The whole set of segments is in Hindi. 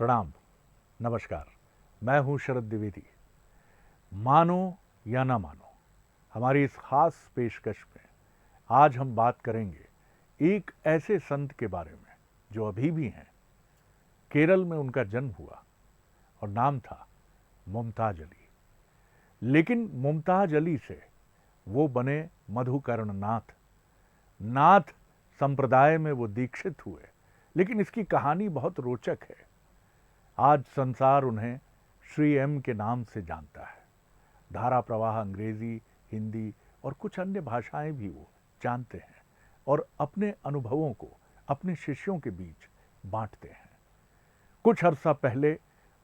प्रणाम, नमस्कार। मैं हूं शरद द्विवेदी। मानो या ना मानो, हमारी इस खास पेशकश में आज हम बात करेंगे एक ऐसे संत के बारे में जो अभी भी हैं। केरल में उनका जन्म हुआ और नाम था मुमताज अली। लेकिन मुमताज अली से वो बने मधुकर्ण नाथ। नाथ संप्रदाय में वो दीक्षित हुए, लेकिन इसकी कहानी बहुत रोचक है। आज संसार उन्हें श्री एम के नाम से जानता है। धारा प्रवाह अंग्रेजी, हिंदी और कुछ अन्य भाषाएं भी वो जानते हैं और अपने अनुभवों को अपने शिष्यों के बीच बांटते हैं। कुछ अरसा पहले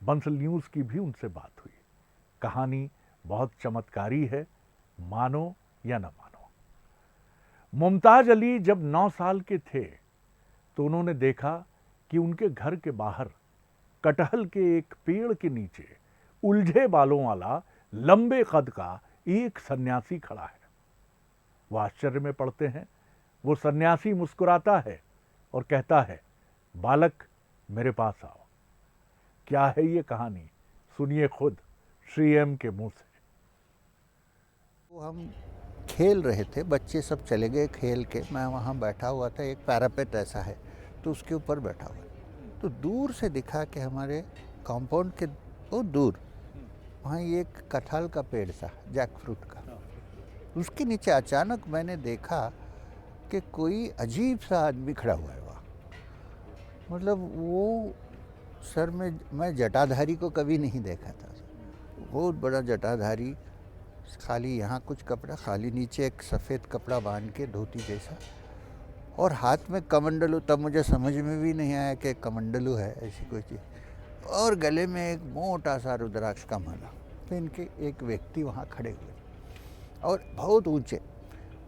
बंसल न्यूज़ की भी उनसे बात हुई। कहानी बहुत चमत्कारी है, मानो या न मानो। मुमताज अली जब 9 साल के थे तो उन्होंने देखा कि उनके घर के बाहर कटहल के एक पेड़ के नीचे उलझे बालों वाला लंबे कद का एक सन्यासी खड़ा है। वो आश्चर्य में पड़ते हैं। वो सन्यासी मुस्कुराता है और कहता है, बालक मेरे पास आओ। क्या है ये कहानी, सुनिए खुद श्री एम के मुंह से। वो हम खेल रहे थे, बच्चे सब चले गए खेल के, मैं वहाँ बैठा हुआ था। एक पैरापेट ऐसा है तो उसके ऊपर बैठा हुआ, तो दूर से दिखा कि हमारे कंपाउंड के बहुत दूर वहाँ एक कटहल का पेड़ था, जैक फ्रूट का। उसके नीचे अचानक मैंने देखा कि कोई अजीब सा आदमी खड़ा हुआ है वहाँ। मतलब वो सर में, मैं जटाधारी को कभी नहीं देखा था। बहुत बड़ा जटाधारी, खाली यहाँ कुछ कपड़ा, खाली नीचे एक सफ़ेद कपड़ा बांध के, धोती जैसा, और हाथ में कमंडलू। तब मुझे समझ में भी नहीं आया कि कमंडलू है, ऐसी कोई चीज़, और गले में एक मोटा सा रुद्राक्ष का माला। तो इनके एक व्यक्ति वहाँ खड़े हुए और बहुत ऊंचे।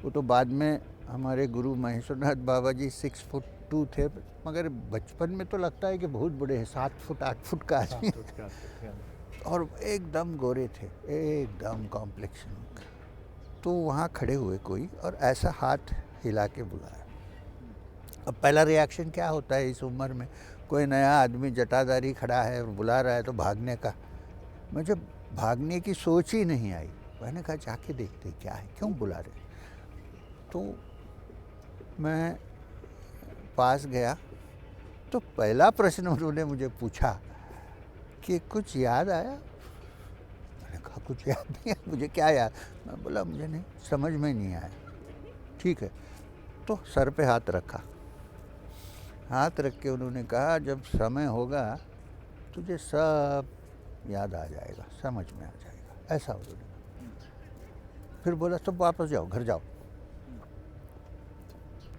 वो तो बाद में हमारे गुरु महेश्वरनाथ बाबा जी 6 फुट 2 थे, मगर बचपन में तो लगता है कि बहुत बड़े हैं, 7 फुट 8 फुट का आदमी। और एकदम गोरे थे, एकदम कॉम्प्लेक्शन। तो वहाँ खड़े हुए कोई, और ऐसा हाथ हिला के बुलाया। अब पहला रिएक्शन क्या होता है इस उम्र में, कोई नया आदमी जटाधारी खड़ा है और बुला रहा है तो भागने का। मुझे भागने की सोच ही नहीं आई। मैंने कहा जाके देखते क्या है, क्यों बुला रहे। तो मैं पास गया तो पहला प्रश्न उन्होंने मुझे पूछा कि कुछ याद आया। मैंने कहा कुछ याद नहीं आया, मुझे क्या याद। मैं बोला मुझे नहीं, समझ में नहीं आया। ठीक है, तो सर पे हाथ रखा। हाथ रख के उन्होंने कहा, जब समय होगा तुझे सब याद आ जाएगा, समझ में आ जाएगा, ऐसा उन्होंने। फिर बोला सब वापस जाओ, घर जाओ।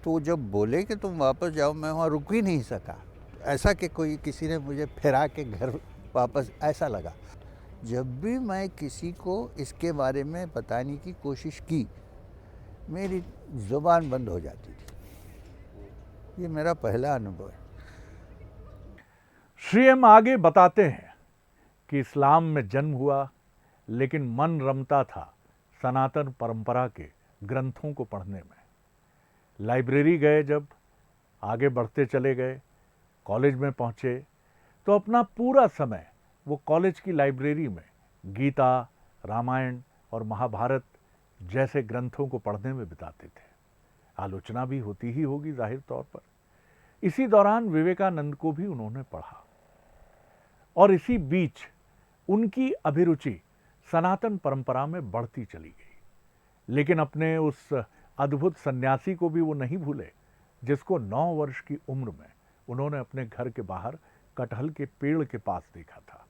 तो जब बोले कि तुम वापस जाओ, मैं वहाँ रुक ही नहीं सका। ऐसा कि कोई किसी ने मुझे फिरा के घर वापस, ऐसा लगा। जब भी मैं किसी को इसके बारे में बताने की कोशिश की, मेरी ज़ुबान बंद हो जाती थी। ये मेरा पहला अनुभव है। श्री एम आगे बताते हैं कि इस्लाम में जन्म हुआ, लेकिन मन रमता था सनातन परंपरा के ग्रंथों को पढ़ने में। लाइब्रेरी गए, जब आगे बढ़ते चले गए, कॉलेज में पहुंचे तो अपना पूरा समय वो कॉलेज की लाइब्रेरी में गीता, रामायण और महाभारत जैसे ग्रंथों को पढ़ने में बिताते थे। आलोचना भी होती ही होगी जाहिर तौर पर। इसी दौरान विवेकानंद को भी उन्होंने पढ़ा और इसी बीच उनकी अभिरुचि सनातन परंपरा में बढ़ती चली गई। लेकिन अपने उस अद्भुत सन्यासी को भी वो नहीं भूले जिसको 9 वर्ष की उम्र में उन्होंने अपने घर के बाहर कटहल के पेड़ के पास देखा था।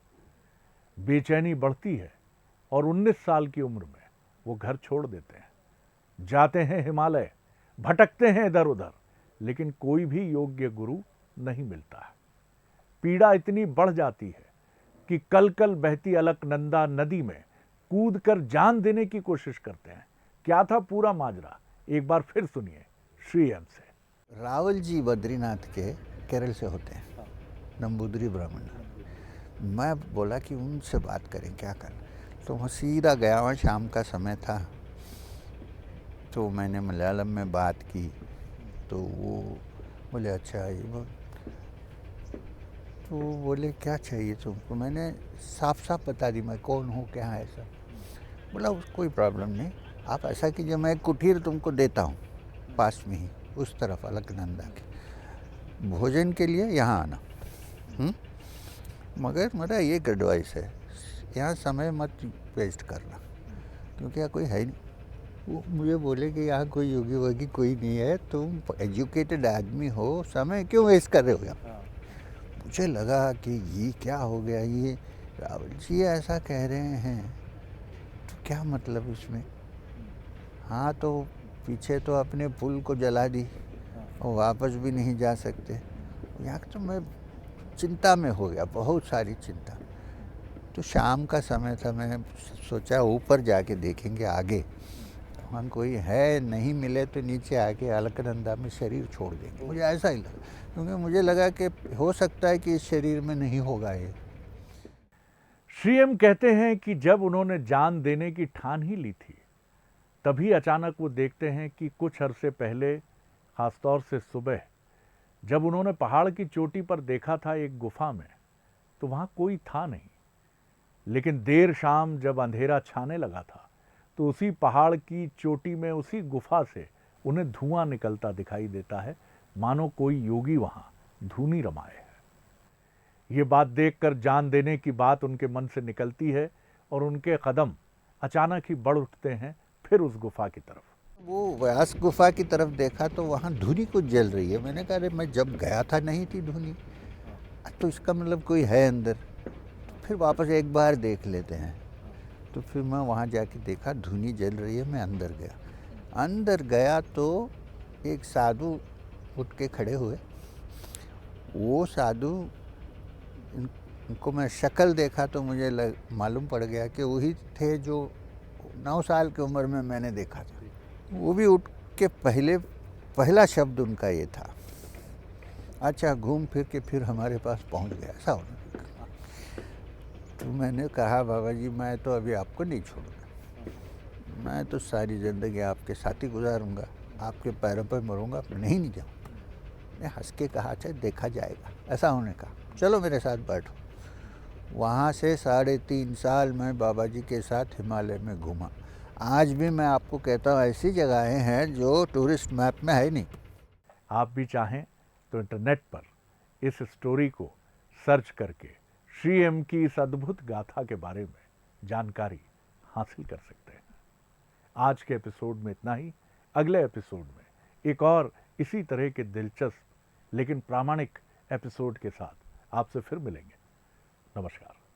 बेचैनी बढ़ती है और 19 साल की उम्र में वो घर छोड़ देते हैं, जाते हैं हिमालय, भटकते हैं इधर उधर, लेकिन कोई भी योग्य गुरु नहीं मिलता है। पीड़ा इतनी बढ़ जाती है कि कल कल बहती अलकनंदा नदी में कूदकर जान देने की कोशिश करते हैं। क्या था पूरा माजरा, एक बार फिर सुनिए श्री एम से। रावल जी बद्रीनाथ के केरल से होते हैं, नंबूदरी ब्राह्मण। मैं बोला कि उनसे बात करें, क्या करें। तो वहाँ सीधा गया, वहाँ शाम का समय था। तो मैंने मलयालम में बात की तो वो बोले अच्छा ये तो वो बोले क्या चाहिए तुमको? मैंने साफ साफ बता दी मैं कौन हूँ, क्या है सब। बोला कोई प्रॉब्लम नहीं, आप ऐसा कीजिए, मैं एक कुटीर तुमको देता हूँ पास में ही, उस तरफ अलकनंदा के, भोजन के लिए यहाँ आना। मगर मेरा ये एडवाइस है, यहाँ समय मत वेस्ट करना, क्योंकि यहाँ कोई है नहीं। वो मुझे बोले कि यहाँ कोई योगी वोगी कोई नहीं है, तुम एजुकेटेड आदमी हो, समय क्यों वेस्ट कर रहे हो यहाँ? मुझे लगा कि ये क्या हो गया, ये रावल जी ऐसा कह रहे हैं तो क्या मतलब इसमें। हाँ, तो पीछे तो अपने पुल को जला दी और वापस भी नहीं जा सकते। यहाँ तो मैं चिंता में हो गया, बहुत सारी चिंता। तो शाम का समय था, मैं सोचा ऊपर जाके देखेंगे आगे, वहाँ कोई है, नहीं मिले तो नीचे आके अलकनंदा में शरीर छोड़ देंगे। मुझे ऐसा ही लगा, क्योंकि मुझे लगा कि हो सकता है कि इस शरीर में नहीं होगा ये। श्री एम कहते हैं कि जब उन्होंने जान देने की ठान ही ली थी, तभी अचानक वो देखते हैं कि कुछ अरसे पहले, खासतौर से सुबह, जब उन्होंने पहाड़ की चोटी पर देखा था एक गुफा में, तो वहां कोई था नहीं। लेकिन देर शाम जब अंधेरा छाने लगा था, तो उसी पहाड़ की चोटी में, उसी गुफा से उन्हें धुआं निकलता दिखाई देता है, मानो कोई योगी वहां धूनी रमाए है। ये बात देखकर जान देने की बात उनके मन से निकलती है और उनके कदम अचानक ही बढ़ उठते हैं फिर उस गुफा की तरफ। वो व्यास गुफा की तरफ देखा तो वहाँ धुनी कुछ जल रही है। मैंने कहा अरे मैं जब गया था नहीं थी धुनी, तो इसका मतलब कोई है अंदर। तो फिर वापस एक बार देख लेते हैं। तो फिर मैं वहाँ जाके देखा धुनी जल रही है, मैं अंदर गया। अंदर गया तो एक साधु उठ के खड़े हुए। वो साधु, उनको मैं शक्ल देखा तो मुझे मालूम पड़ गया कि वही थे जो 9 साल की उम्र में मैंने देखा था। वो भी उठ के पहला शब्द उनका ये था, अच्छा घूम फिर के फिर हमारे पास पहुंच गया, ऐसा होना। तो मैंने कहा बाबा जी मैं तो अभी आपको नहीं छोड़ूंगा, मैं तो सारी ज़िंदगी आपके साथ ही गुजारूंगा, आपके पैरों पर मरूंगा, नहीं जाऊँगा। मैं हंस के कहा अच्छा देखा जाएगा, ऐसा होने का, चलो मेरे साथ बैठो। वहाँ से 3.5 साल मैं बाबा जी के साथ हिमालय में घूमा। आज भी मैं आपको कहता हूँ ऐसी जगहें हैं जो टूरिस्ट मैप में है नहीं। आप भी चाहें तो इंटरनेट पर इस स्टोरी को सर्च करके श्री एम की इस अद्भुत गाथा के बारे में जानकारी हासिल कर सकते हैं। आज के एपिसोड में इतना ही। अगले एपिसोड में एक और इसी तरह के दिलचस्प लेकिन प्रामाणिक एपिसोड के साथ आपसे फिर मिलेंगे। नमस्कार।